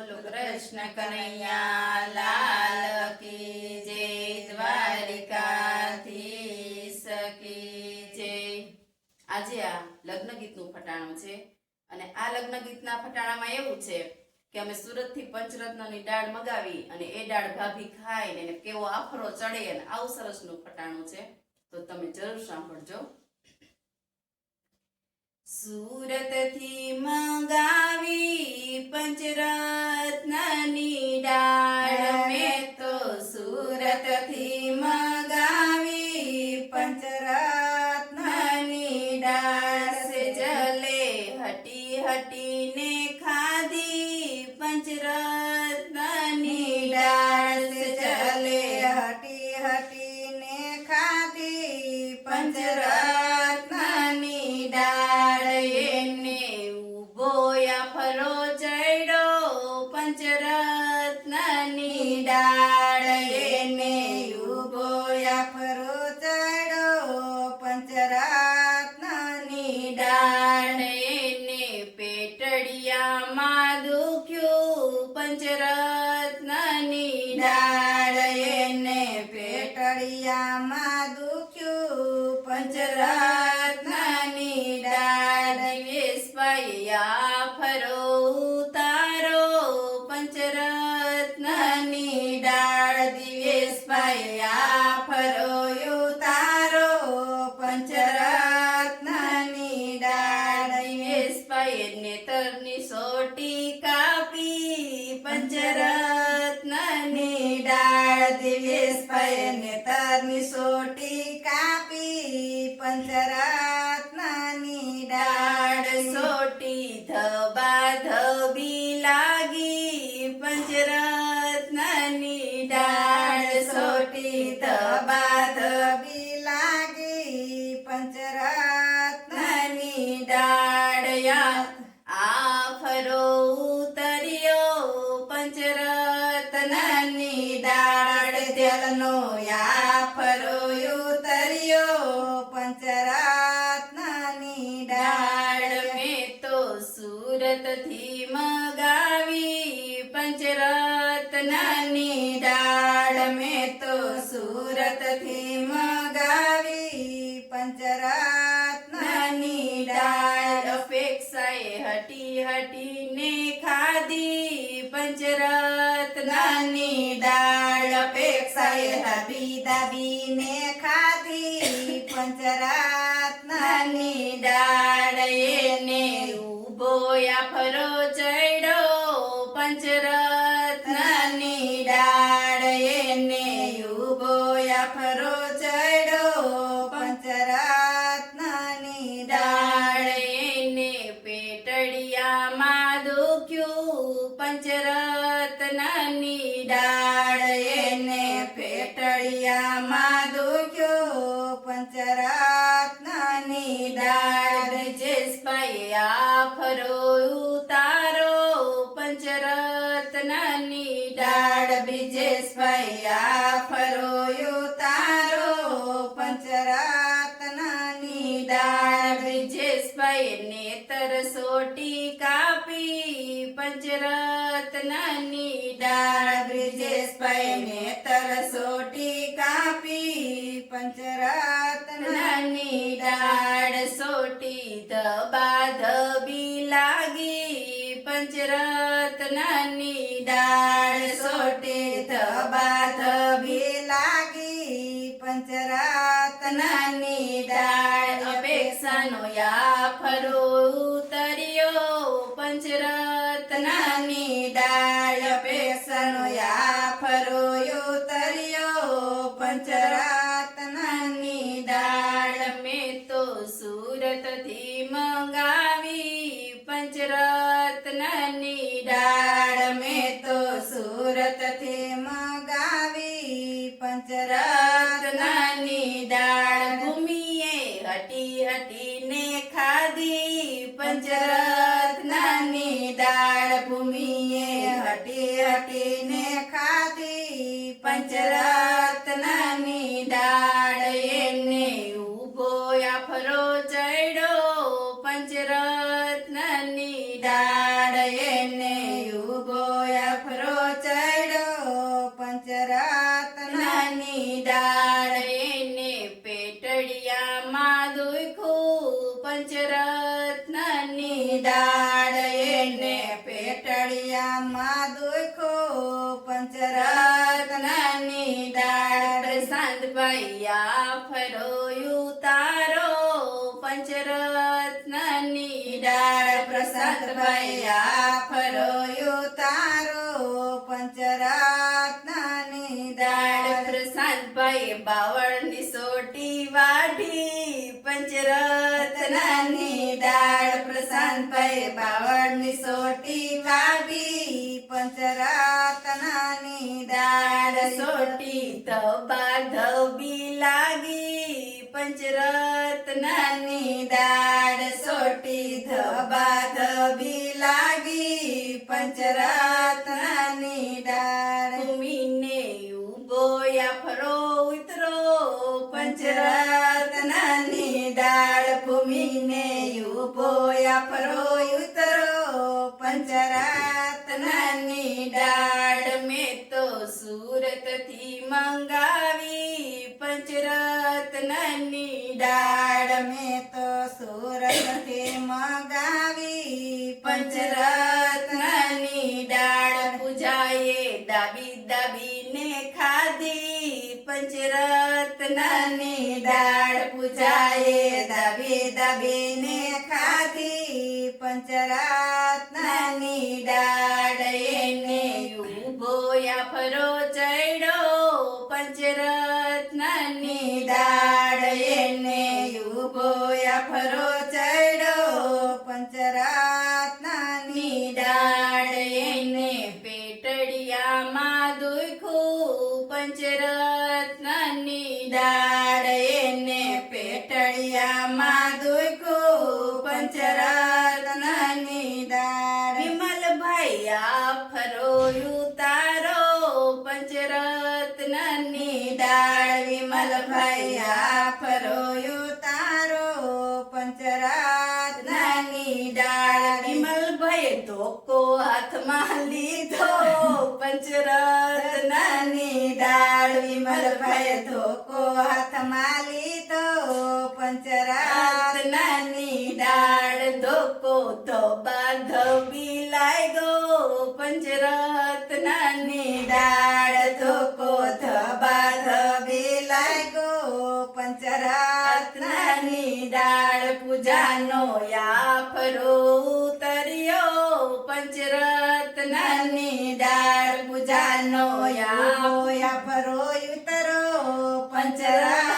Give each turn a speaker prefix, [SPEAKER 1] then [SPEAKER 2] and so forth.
[SPEAKER 1] બોલો કૃષ્ણ કનૈયા લાલ કી જય, દ્વારિકાધીશ કી જય। આજે આ લગ્ન ગીતનું ફટાણું છે અને આ લગ્ન ગીતના ફટાણામાં એવું છે કે અમે સુરતથી પંચરત્નની દાળ મગાવી અને એ દાળ ભાભી ખાઈને એને કેવો આફરો ચડે અને આવું સરસનું ફટાણું છે, તો તમે જરૂર સાંભળજો। સુરતથી મંગાવી પંચરત્નની દાળ, મેં તો સુરતથી મંગાવી પંચરત્નની દાળ, સે જલે હટી હટીને ખાધી પંચરત્નની દાળ, સે જલે હટી હટીને ખાધી પંચરત્નની દાળ, એને ઉભો આફરો ચડ્યો પંચરત્નની દાળ, એને ઉભો આફરો ચડ્યો પંચરત્નની દાળ, એને પેટડિયામાં દુખ્યું પંચરત્નની દાળ, એને પેટડિયામાં દુખ્યું પંચરત્નની દાળ, દિવેશભાઈ આફરો ઉતારો પંચરત્નની દાળ, દિવેશભાઈ આફરો ઉતારો પંચરત્નની દાળ, દિવેશભાઈ નેતરની સોટી કાપી પંચરત્નની દાળ, દિવેશભાઈ નેતરની સોટી કાપી પંચરત્નની દાળ, સોટી ધબાધબી લાગી પંચરત્નની દાળ, સોટી ધબાધબી લાગી પંચરત્નની દાળ, આફરો ઉતર્યો પંચરત્નની દાળ, તેલનો આફરો ઉતર્યો પંચરત્નની દાળ, મેં તો સુરતથી મગાવી પંચરત્નની દાળ, મેં તો સુરતથી મગાવી પંચરત્નની દાળ, અપેક્ષાએ હટી હટીને ખાધી પંચરત્નની દાળ, અપેક્ષાએ દાબી દાબીને ખાધી પંચરત્નની દાળ, એને ઉભો આફરો ચડ્યો પંચરત્નની દાળ, એને ઉભો આફરો ચડ્યો પંચરત્નની દાળ, એને પેટડિયામાં દુખ્યું પંચરત્નની દાળ, એને પેટડિયામાં દુખ્યું પંચરત્નની દાળ, બ્રિજેશભાઈ આફરો ઉતારો પંચરત્નની દાળ, બ્રિજેશભાઈ આફરો ઉતારો પંચરત્નની દાળ, બ્રિજેશભાઈ નેતર સોટી કાપી પંચરત્નની દાળ, બ્રિજેશભાઈ નેતર સોટી કાપી પંચરત્નની દાળ, સોટી ધબાધબી લાગી પંચરત્નની દાળ, સોટી ધબાધબી લાગી પંચરત્નની દાળ, અપેક્ષાનો આફરો ઉતર્યો પંચરત્નની દાળ, અપેક્ષાનો આફરો ઉતર્યો પંચરત્નની દાળ, મેં તો સુરતથી મંગાવી પંચરત્નની દાળ, મેં તો સુરતથી મંગાવી પંચરત્નની દાળ, ભૂમિએ હટી હટીને ખાધી પંચરત્નની દાળ, ભૂમિએ હટી હટીને ખાધી પંચરત્નની દાળ, એને ઉભો આફરો ચડ્યો પંચરત્નની દાળ, એને ઉભો
[SPEAKER 2] પેટડિયામાં દુખો પંચરત્નની દાળ
[SPEAKER 1] પ્રશાંતભાઈ આ ફરો ઉતારો પંચરત્નની
[SPEAKER 2] દાળ પ્રશાંતભાઈ આ ફરો ઉતારો પંચરત્નની
[SPEAKER 1] દાળ
[SPEAKER 2] દાળ
[SPEAKER 1] પ્રશાંતભાઈ બાવળની સોટી વાઢી પંચરત્નની
[SPEAKER 2] દાળ પ્રશાંતભાઈ બાવળની સોટી વાવી પંચરત્નની દાળ
[SPEAKER 1] સોટી ધબા ધબી લાગી પંચરત્નની
[SPEAKER 2] દાળ સોટી ધબા ધબી લાગી પંચરત્નની દાળ
[SPEAKER 1] ભૂમિને ઉભો ફરો ઉતરો
[SPEAKER 2] પંચરત્નની દાળ ભૂમિને ઉભો ફરો ઉતરો પંચરત્નની દાળ
[SPEAKER 1] મેં તો સુરતથી મંગાવી પંચરત્નની
[SPEAKER 2] દાળ મેં તો સુરતથી મગાવી પંચરત્નની દાળ
[SPEAKER 1] પૂજાએ દાબી દાબીને ખાધી પંચરત્નની
[SPEAKER 2] દાળ પૂજાએ દાબી દાબીને ખાધી પંચરત્નની દાળ
[SPEAKER 1] એને ઉભો ફરો ચડ્યો પંચરત્નની
[SPEAKER 2] દાળ એને ઉભો ફરો ચડ્યો પંચરત્નની
[SPEAKER 1] દાળ એને પેટડિયામાં દુખ્યું પંચરત્નની
[SPEAKER 2] દાળ એને પેટડિયામાં દુખ્યું પંચરત્નની દાળ
[SPEAKER 1] વિમલભાઈ આ ફરો ઉતારો પંચરત્નની
[SPEAKER 2] દાળ વિમલભાઈ આ ફરો ઉતારો પંચરત્નની દાળ
[SPEAKER 1] વિમલભાઈ ધોકો હાથમાં લીધો પંચરત્નની
[SPEAKER 2] દાળ વિમલભાઈ ધોકો હાથમાં લીધો પંચરત્નની
[SPEAKER 1] દાળ ધોકો ધબા ધબી લાગ્યો પંચરત્નની
[SPEAKER 2] દાળ ધોકો ધબા ધબી લાગ્યો પંચરત્નની
[SPEAKER 1] દાળ પૂજાનો યાફરો ઉતર્યો પંચરત્નની
[SPEAKER 2] દાળ પૂજાનો યાફરો ઉતરો પંચરત્નની